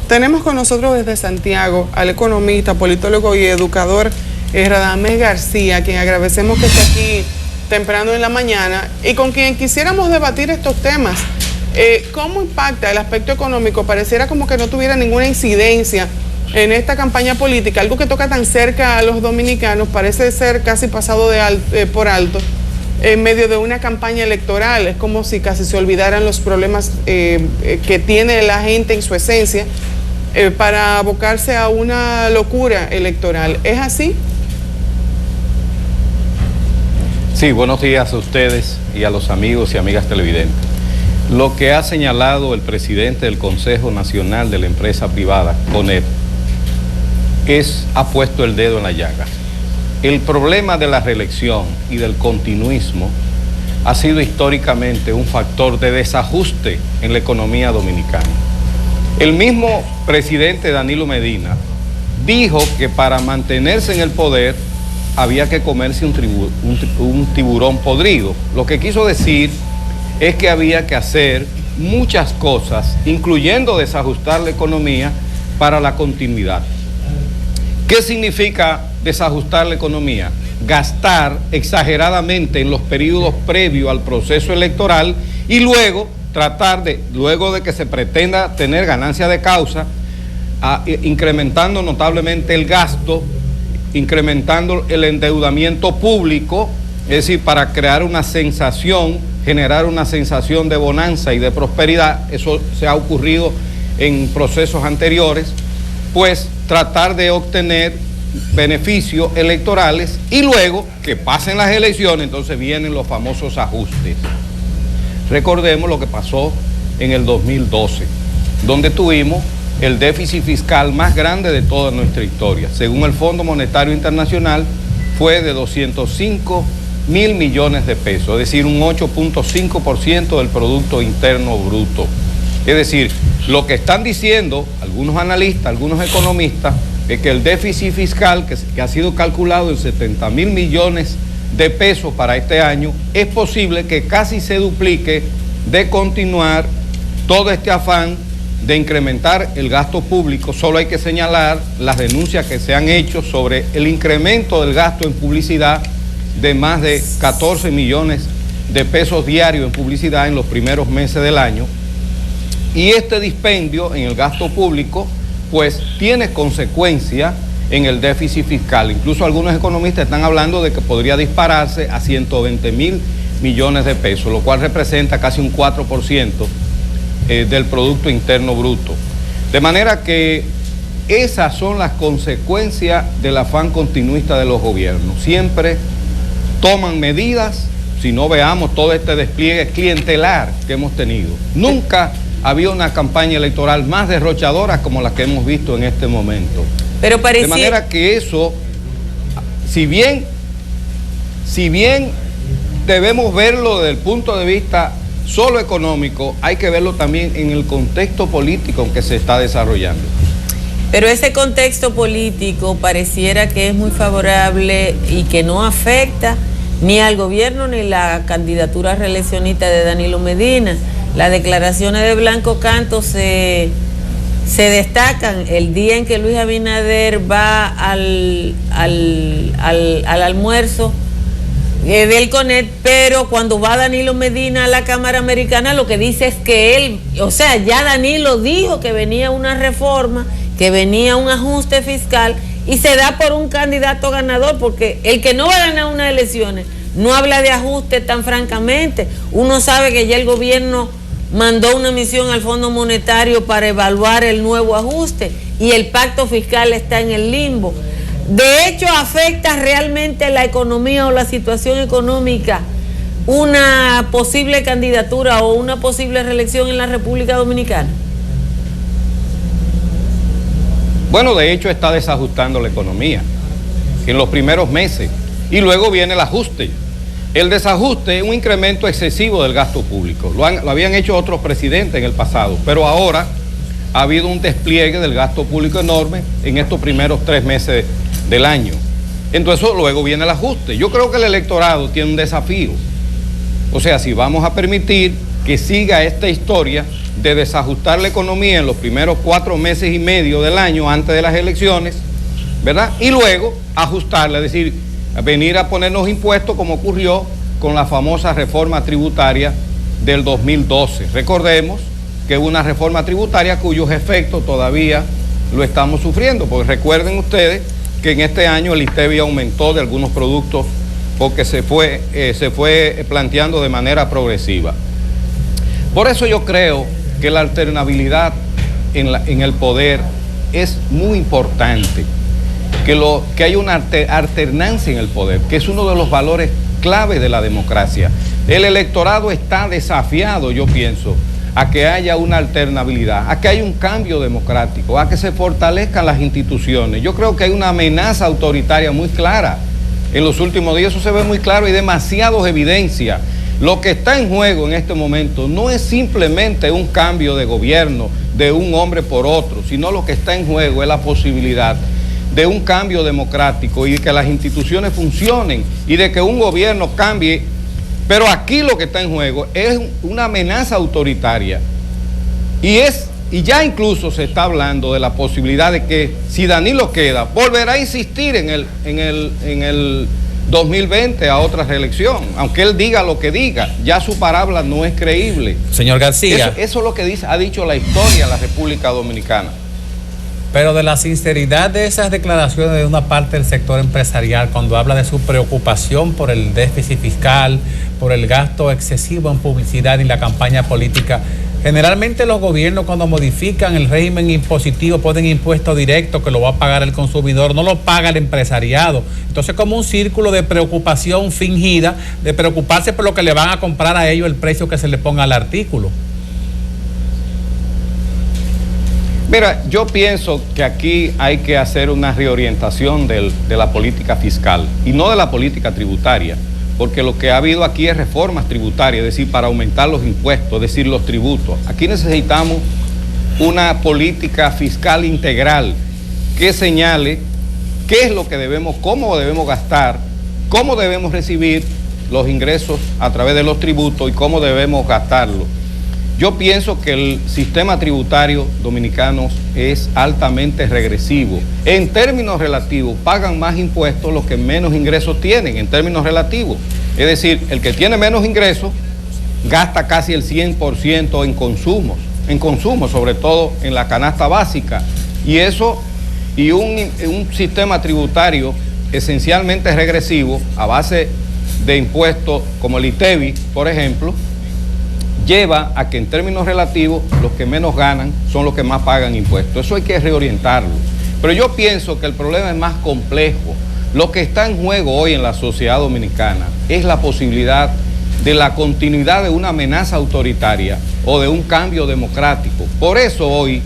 Tenemos con nosotros desde Santiago al economista, politólogo y educador Radamés García, a quien agradecemos que esté aquí temprano en la mañana y con quien quisiéramos debatir estos temas. ¿Cómo impacta el aspecto económico? Pareciera como que no tuviera ninguna incidencia en esta campaña política, algo que toca tan cerca a los dominicanos, parece ser casi pasado por alto en medio de una campaña electoral. Es como si casi se olvidaran los problemas que tiene la gente en su esencia para abocarse a una locura electoral. ¿Es así? Sí, buenos días a ustedes y a los amigos y amigas televidentes. Lo que ha señalado el presidente del Consejo Nacional de la Empresa Privada, CONEP, ha puesto el dedo en la llaga. El problema de la reelección y del continuismo ha sido históricamente un factor de desajuste en la economía dominicana. El mismo presidente Danilo Medina dijo que para mantenerse en el poder había que comerse un tiburón podrido. Lo que quiso decir es que había que hacer muchas cosas, incluyendo desajustar la economía para la continuidad. ¿Qué significa desajustar la economía? Gastar exageradamente en los periodos previos al proceso electoral y luego luego de que se pretenda tener ganancia de causa, incrementando notablemente el gasto, incrementando el endeudamiento público, es decir, para crear una sensación, generar una sensación de bonanza y de prosperidad. Eso se ha ocurrido en procesos anteriores, pues tratar de obtener beneficios electorales y luego que pasen las elecciones, entonces vienen los famosos ajustes. Recordemos lo que pasó en el 2012, donde tuvimos el déficit fiscal más grande de toda nuestra historia. Según el Fondo Monetario Internacional, fue de 205 mil millones de pesos, es decir, un 8.5% del Producto Interno Bruto. Es decir, lo que están diciendo algunos analistas, algunos economistas, es que el déficit fiscal, que ha sido calculado en 70 mil millones de pesos para este año, es posible que casi se duplique de continuar todo este afán de incrementar el gasto público. Solo hay que señalar las denuncias que se han hecho sobre el incremento del gasto en publicidad de más de 14 millones de pesos diarios en publicidad en los primeros meses del año. Y este dispendio en el gasto público, pues tiene consecuencia en el déficit fiscal. Incluso algunos economistas están hablando de que podría dispararse a 120 mil millones de pesos, lo cual representa casi un 4% del Producto Interno Bruto. De manera que esas son las consecuencias del afán continuista de los gobiernos. Siempre toman medidas, si no veamos todo este despliegue clientelar que hemos tenido. Nunca había una campaña electoral más derrochadora como la que hemos visto en este momento. Pero parecía... De manera que eso, si bien debemos verlo desde el punto de vista solo económico, hay que verlo también en el contexto político en que se está desarrollando. Pero ese contexto político pareciera que es muy favorable y que no afecta ni al gobierno ni la candidatura reeleccionista de Danilo Medina. Las declaraciones de Blanco Canto se destacan el día en que Luis Abinader va al almuerzo del CONEP, pero cuando va Danilo Medina a la Cámara Americana, lo que dice es que él, o sea, ya Danilo dijo que venía una reforma, que venía un ajuste fiscal, y se da por un candidato ganador, porque el que no va a ganar unas elecciones no habla de ajuste tan francamente. Uno sabe que ya el gobierno mandó una misión al Fondo Monetario para evaluar el nuevo ajuste y el pacto fiscal está en el limbo. De hecho, ¿afecta realmente la economía o la situación económica una posible candidatura o una posible reelección en la República Dominicana? Bueno, de hecho está desajustando la economía en los primeros meses y luego viene el ajuste. El desajuste es un incremento excesivo del gasto público. Lo habían hecho otros presidentes en el pasado, pero ahora ha habido un despliegue del gasto público enorme en estos primeros 3 meses del año. Entonces luego viene el ajuste. Yo creo que el electorado tiene un desafío. O sea, si vamos a permitir que siga esta historia de desajustar la economía en los primeros 4 meses y medio del año antes de las elecciones, ¿verdad? Y luego ajustarla, es decir, venir a ponernos impuestos como ocurrió con la famosa reforma tributaria del 2012. Recordemos que hubo una reforma tributaria cuyos efectos todavía lo estamos sufriendo, porque recuerden ustedes que en este año el ITEVI aumentó de algunos productos porque se fue planteando de manera progresiva. Por eso yo creo que la alternabilidad en el poder es muy importante, que haya una alternancia en el poder, que es uno de los valores clave de la democracia. El electorado está desafiado, yo pienso, a que haya una alternabilidad, a que haya un cambio democrático, a que se fortalezcan las instituciones. Yo creo que hay una amenaza autoritaria muy clara. En los últimos días eso se ve muy claro y demasiadas evidencias. Lo que está en juego en este momento no es simplemente un cambio de gobierno de un hombre por otro, sino lo que está en juego es la posibilidad de un cambio democrático y de que las instituciones funcionen y de que un gobierno cambie. Pero aquí lo que está en juego es una amenaza autoritaria y ya incluso se está hablando de la posibilidad de que si Danilo queda, volverá a insistir en el 2020 a otra reelección, aunque él diga lo que diga, ya su palabra no es creíble. Señor García. Eso es lo que ha dicho la historia de la República Dominicana. Pero de la sinceridad de esas declaraciones de una parte del sector empresarial, cuando habla de su preocupación por el déficit fiscal, por el gasto excesivo en publicidad y la campaña política, generalmente los gobiernos cuando modifican el régimen impositivo ponen impuesto directo que lo va a pagar el consumidor, no lo paga el empresariado. Entonces como un círculo de preocupación fingida, de preocuparse por lo que le van a comprar a ellos el precio que se le ponga al artículo. Mira, yo pienso que aquí hay que hacer una reorientación de la política fiscal y no de la política tributaria, porque lo que ha habido aquí es reformas tributarias, es decir, para aumentar los impuestos, es decir, los tributos. Aquí necesitamos una política fiscal integral que señale qué es lo que debemos, cómo debemos gastar, cómo debemos recibir los ingresos a través de los tributos y cómo debemos gastarlos. Yo pienso que el sistema tributario dominicano es altamente regresivo. En términos relativos, pagan más impuestos los que menos ingresos tienen, en términos relativos. Es decir, el que tiene menos ingresos gasta casi el 100% en consumos, sobre todo en la canasta básica. Y eso, y un sistema tributario esencialmente regresivo, a base de impuestos como el ITEVI, por ejemplo, lleva a que en términos relativos los que menos ganan son los que más pagan impuestos. Eso hay que reorientarlo. Pero yo pienso que el problema es más complejo. Lo que está en juego hoy en la sociedad dominicana es la posibilidad de la continuidad de una amenaza autoritaria o de un cambio democrático. Por eso hoy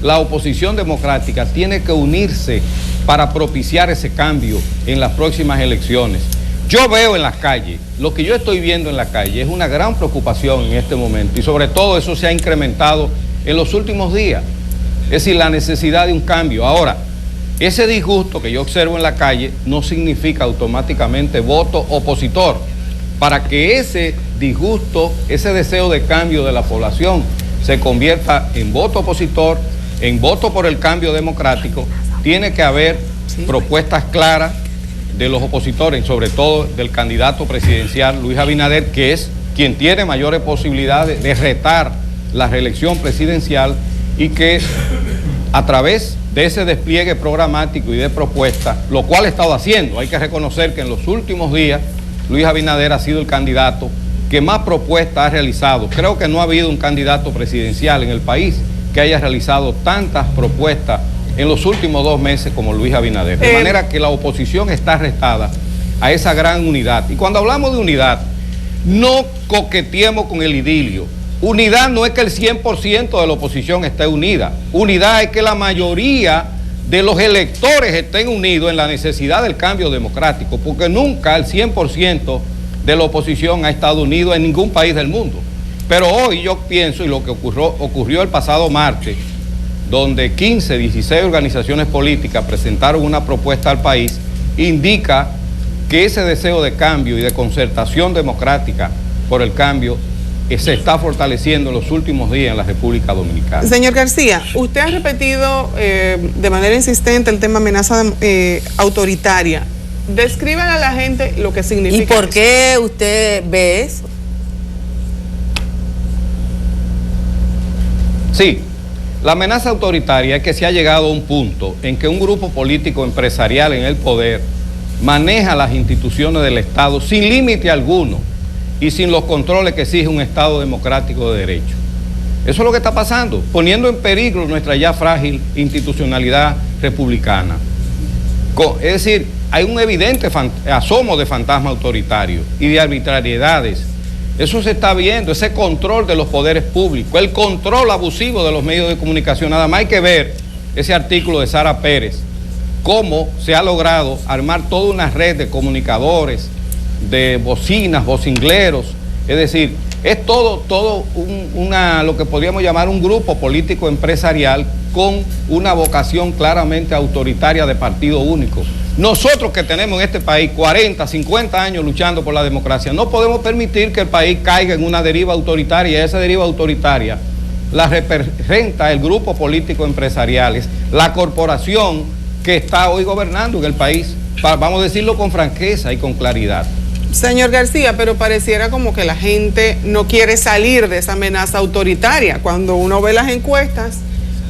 la oposición democrática tiene que unirse para propiciar ese cambio en las próximas elecciones. Yo veo en las calles, lo que yo estoy viendo en la calle es una gran preocupación en este momento y sobre todo eso se ha incrementado en los últimos días, es decir, la necesidad de un cambio. Ahora, ese disgusto que yo observo en la calle no significa automáticamente voto opositor. Para que ese disgusto, ese deseo de cambio de la población se convierta en voto opositor, en voto por el cambio democrático, tiene que haber propuestas claras de los opositores, sobre todo del candidato presidencial Luis Abinader, que es quien tiene mayores posibilidades de retar la reelección presidencial y que a través de ese despliegue programático y de propuestas, lo cual ha estado haciendo, hay que reconocer que en los últimos días Luis Abinader ha sido el candidato que más propuestas ha realizado. Creo que no ha habido un candidato presidencial en el país que haya realizado tantas propuestas en los últimos 2 meses como Luis Abinader. De manera que la oposición está restada a esa gran unidad. Y cuando hablamos de unidad, no coqueteemos con el idilio. Unidad no es que el 100% de la oposición esté unida. Unidad es que la mayoría de los electores estén unidos en la necesidad del cambio democrático, porque nunca el 100% de la oposición ha estado unido en ningún país del mundo. Pero hoy yo pienso, y lo que ocurrió el pasado martes, donde 15, 16 organizaciones políticas presentaron una propuesta al país, indica que ese deseo de cambio y de concertación democrática por el cambio se está fortaleciendo en los últimos días en la República Dominicana. Señor García, usted ha repetido de manera insistente el tema amenaza autoritaria. Descríbale a la gente lo que significa. ¿Y por qué usted ve eso? Sí, la amenaza autoritaria es que se ha llegado a un punto en que un grupo político empresarial en el poder maneja las instituciones del Estado sin límite alguno y sin los controles que exige un Estado democrático de derecho. Eso es lo que está pasando, poniendo en peligro nuestra ya frágil institucionalidad republicana. Es decir, hay un evidente asomo de fantasma autoritario y de arbitrariedades. Eso se está viendo, ese control de los poderes públicos, el control abusivo de los medios de comunicación. Nada más hay que ver ese artículo de Sara Pérez, cómo se ha logrado armar toda una red de comunicadores, de bocinas, vocingleros, es decir, es todo lo que podríamos llamar un grupo político empresarial con una vocación claramente autoritaria de partido único. Nosotros que tenemos en este país 40, 50 años luchando por la democracia, no podemos permitir que el país caiga en una deriva autoritaria. Esa deriva autoritaria la representa el grupo político empresarial, la corporación que está hoy gobernando en el país. Vamos a decirlo con franqueza y con claridad. Señor García, pero pareciera como que la gente no quiere salir de esa amenaza autoritaria. Cuando uno ve las encuestas,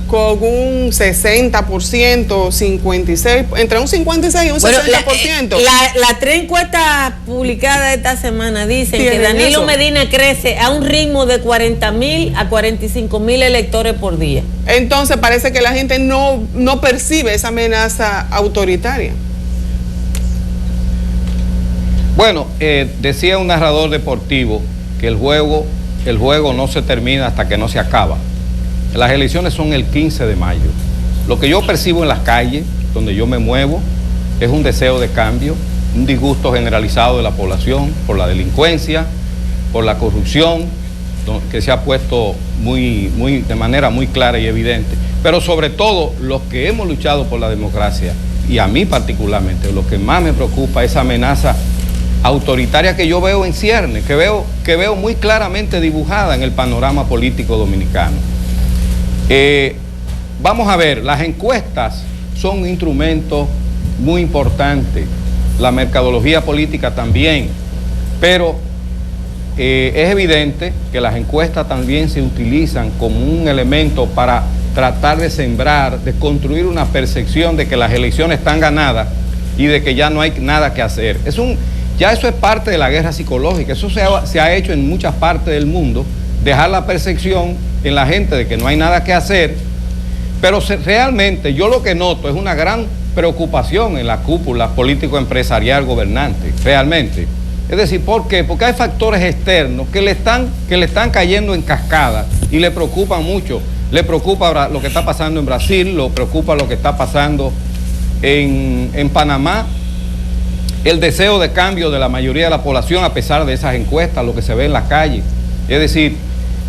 con un 60%, 56%, entre un 56 y un 60%. Las tres encuestas publicadas esta semana dicen que Danilo Medina crece a un ritmo de 40.000 a 45.000 electores por día. Entonces parece que la gente no percibe esa amenaza autoritaria. Bueno, decía un narrador deportivo que el juego no se termina hasta que no se acaba. Las elecciones son el 15 de mayo. Lo que yo percibo en las calles, donde yo me muevo, es un deseo de cambio, un disgusto generalizado de la población por la delincuencia, por la corrupción, que se ha puesto de manera muy clara y evidente. Pero sobre todo, los que hemos luchado por la democracia, y a mí particularmente, lo que más me preocupa es esa amenaza autoritaria que yo veo en cierne, que veo muy claramente dibujada en el panorama político dominicano. Vamos a ver, las encuestas son un instrumento muy importante, la mercadología política también, pero es evidente que las encuestas también se utilizan como un elemento para tratar de sembrar, de construir una percepción de que las elecciones están ganadas y de que ya no hay nada que hacer. Ya eso es parte de la guerra psicológica, eso se ha hecho en muchas partes del mundo, dejar la percepción en la gente de que no hay nada que hacer, pero realmente yo lo que noto es una gran preocupación en la cúpula político-empresarial gobernante, realmente. Es decir, ¿por qué? Porque hay factores externos que le están cayendo en cascada y le preocupan mucho. Le preocupa lo que está pasando en Brasil, le preocupa lo que está pasando en Panamá, el deseo de cambio de la mayoría de la población a pesar de esas encuestas, lo que se ve en la calle. Es decir,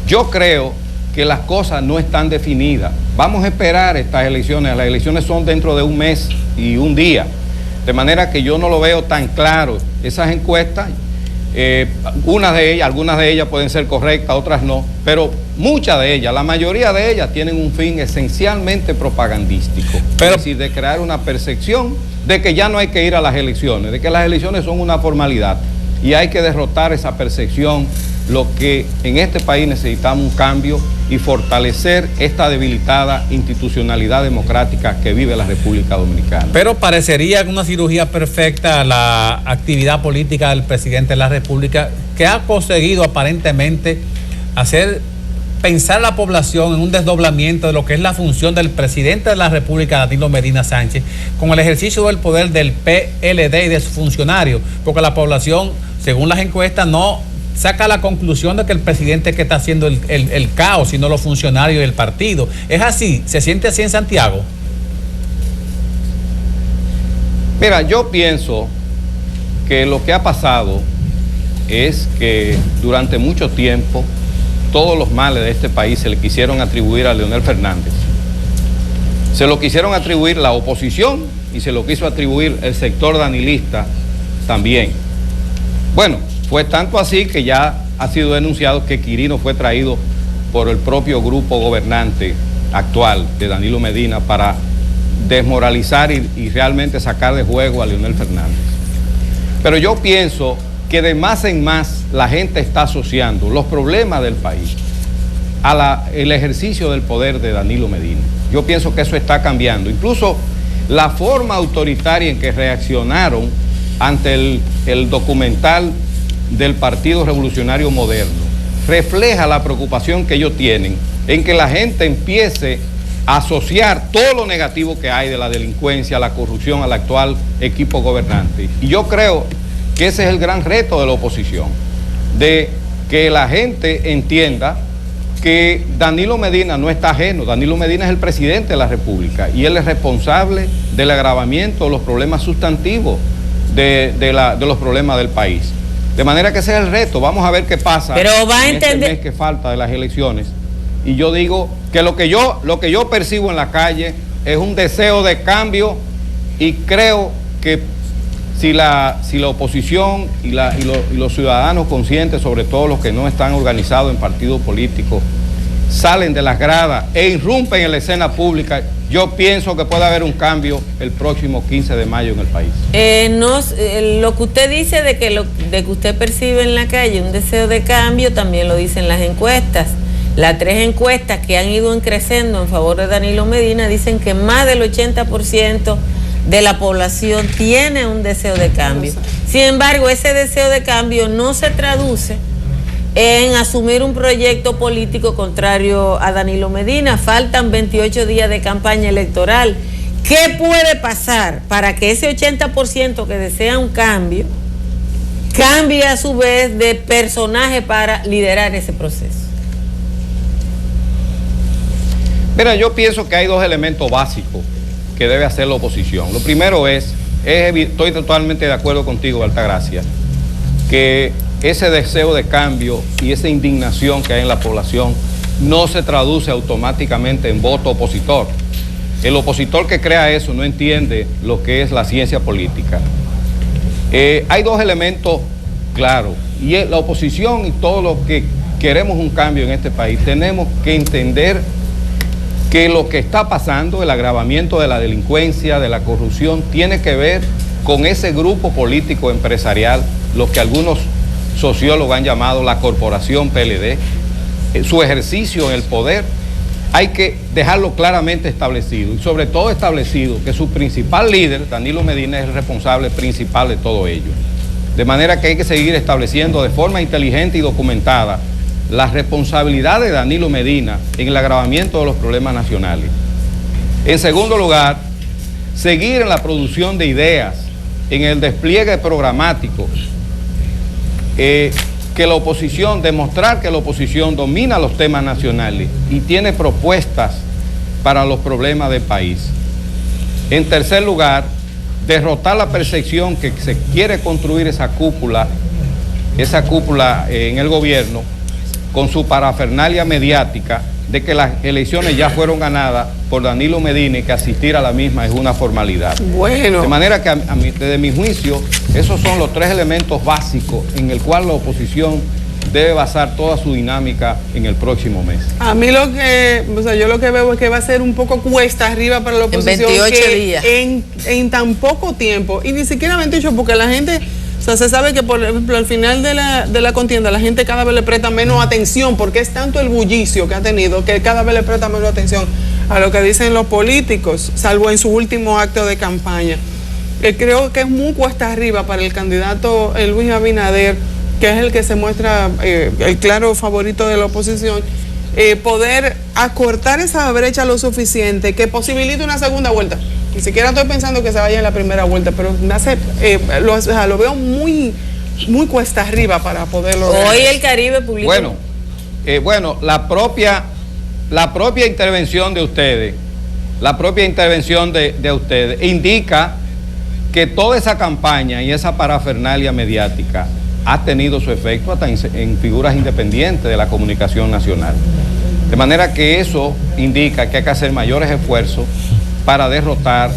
yo creo que las cosas no están definidas. Vamos a esperar estas elecciones. Las elecciones son dentro de un mes y un día. De manera que yo no lo veo tan claro. Esas encuestas, algunas de ellas pueden ser correctas, otras no, pero muchas de ellas, la mayoría de ellas tienen un fin esencialmente propagandístico. Es decir, de crear una percepción de que ya no hay que ir a las elecciones, de que las elecciones son una formalidad y hay que derrotar esa percepción. Lo que en este país necesitamos un cambio y fortalecer esta debilitada institucionalidad democrática que vive la República Dominicana. Pero parecería una cirugía perfecta la actividad política del presidente de la República, que ha conseguido aparentemente pensar a la población en un desdoblamiento de lo que es la función del presidente de la República, Danilo Medina Sánchez, con el ejercicio del poder del PLD y de sus funcionarios, porque la población, según las encuestas, no saca la conclusión de que el presidente que está haciendo el caos, sino los funcionarios y el partido. ¿Es así? ¿Se siente así en Santiago? Mira, yo pienso que lo que ha pasado es que durante mucho tiempo todos los males de este país se le quisieron atribuir a Leonel Fernández. Se lo quisieron atribuir la oposición y se lo quiso atribuir el sector danilista también. Bueno, fue tanto así que ya ha sido denunciado que Quirino fue traído por el propio grupo gobernante actual de Danilo Medina para desmoralizar y realmente sacar de juego a Leonel Fernández. Pero yo pienso que de más en más la gente está asociando los problemas del país el ejercicio del poder de Danilo Medina. Yo pienso que eso está cambiando. Incluso la forma autoritaria en que reaccionaron ante el documental del Partido Revolucionario Moderno refleja la preocupación que ellos tienen en que la gente empiece a asociar todo lo negativo que hay de la delincuencia, la corrupción al actual equipo gobernante. Y yo creo que ese es el gran reto de la oposición, de que la gente entienda que Danilo Medina no está ajeno. Danilo Medina es el presidente de la República y él es responsable del agravamiento de los problemas sustantivos de los problemas del país. De manera que ese es el reto. Vamos a ver qué pasa en este mes que falta de las elecciones. Y yo digo que lo que yo percibo en la calle es un deseo de cambio, y creo que si la oposición y los ciudadanos conscientes, sobre todo los que no están organizados en partidos políticos, salen de las gradas e irrumpen en la escena pública, yo pienso que puede haber un cambio el próximo 15 de mayo en el país. Lo que usted dice de que usted percibe en la calle un deseo de cambio, también lo dicen las encuestas. Las 3 encuestas que han ido creciendo en favor de Danilo Medina dicen que más del 80% de la población tiene un deseo de cambio. Sin embargo, ese deseo de cambio no se traduce en asumir un proyecto político contrario a Danilo Medina. Faltan 28 días de campaña electoral. ¿Qué puede pasar para que ese 80% que desea un cambio cambie a su vez de personaje para liderar ese proceso? Mira, yo pienso que hay 2 elementos básicos que debe hacer la oposición. Lo primero estoy totalmente de acuerdo contigo, Altagracia, que ese deseo de cambio y esa indignación que hay en la población no se traduce automáticamente en voto opositor. El opositor que crea eso no entiende lo que es la ciencia política. Hay 2 elementos claros, y la oposición y todos los que queremos un cambio en este país tenemos que entender que lo que está pasando, el agravamiento de la delincuencia, de la corrupción, tiene que ver con ese grupo político empresarial, lo que algunos sociólogos han llamado la corporación PLD, su ejercicio en el poder. Hay que dejarlo claramente establecido, y sobre todo establecido que su principal líder, Danilo Medina, es el responsable principal de todo ello. De manera que hay que seguir estableciendo de forma inteligente y documentada la responsabilidad de Danilo Medina en el agravamiento de los problemas nacionales. En segundo lugar, seguir en la producción de ideas, en el despliegue programático, que la oposición, demostrar que la oposición domina los temas nacionales y tiene propuestas para los problemas del país. En tercer lugar, derrotar la percepción que se quiere construir esa cúpula en el gobierno, con su parafernalia mediática de que las elecciones ya fueron ganadas por Danilo Medina y que asistir a la misma es una formalidad. Bueno. De manera que desde mi juicio, esos son los 3 elementos básicos en el cual la oposición debe basar toda su dinámica en el próximo mes. A mí yo lo que veo es que va a ser un poco cuesta arriba para la oposición. En 28 días. En tan poco tiempo, y ni siquiera 28, porque la gente... O sea, se sabe que, por ejemplo, al final de la contienda, la gente cada vez le presta menos atención, porque es tanto el bullicio que ha tenido que cada vez le presta menos atención a lo que dicen los políticos, salvo en su último acto de campaña. Creo que es muy cuesta arriba para el candidato Luis Abinader, que es el que se muestra el claro favorito de la oposición, poder acortar esa brecha lo suficiente que posibilite una segunda vuelta. Ni siquiera estoy pensando que se vaya en la primera vuelta, pero lo veo muy cuesta arriba para poderlo lograr. Hoy el Caribe publicó. Bueno, la propia intervención de ustedes, indica que toda esa campaña y esa parafernalia mediática ha tenido su efecto hasta en figuras independientes de la comunicación nacional. De manera que eso indica que hay que hacer mayores esfuerzos para derrotar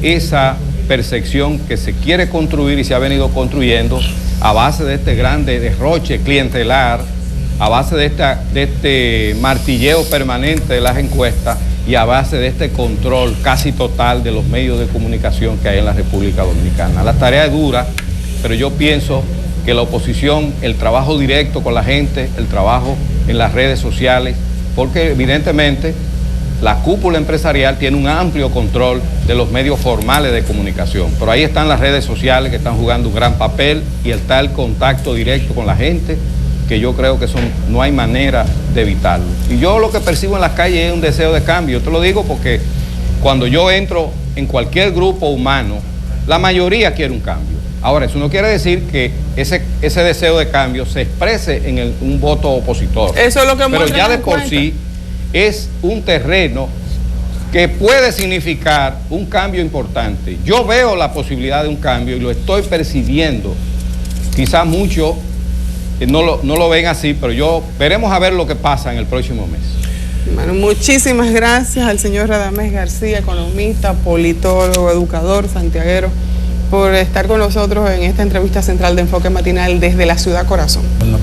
esa percepción que se quiere construir y se ha venido construyendo a base de este grande derroche clientelar, a base de este martilleo permanente de las encuestas y a base de este control casi total de los medios de comunicación que hay en la República Dominicana. La tarea es dura, pero yo pienso que la oposición, el trabajo directo con la gente, el trabajo en las redes sociales, porque evidentemente la cúpula empresarial tiene un amplio control de los medios formales de comunicación, pero ahí están las redes sociales que están jugando un gran papel y está el contacto directo con la gente, que yo creo que no hay manera de evitarlo. Y yo lo que percibo en las calles es un deseo de cambio. Yo te lo digo porque cuando yo entro en cualquier grupo humano, la mayoría quiere un cambio. Ahora, eso no quiere decir que ese deseo de cambio se exprese en un voto opositor. Eso es lo que pero ya de por sí es un terreno que puede significar un cambio importante. Yo veo la posibilidad de un cambio y lo estoy percibiendo. Quizás muchos no lo ven así, pero veremos a ver lo que pasa en el próximo mes. Bueno, muchísimas gracias al señor Radamés García, economista, politólogo, educador, santiaguero, por estar con nosotros en esta entrevista central de Enfoque Matinal desde la Ciudad Corazón. Bueno.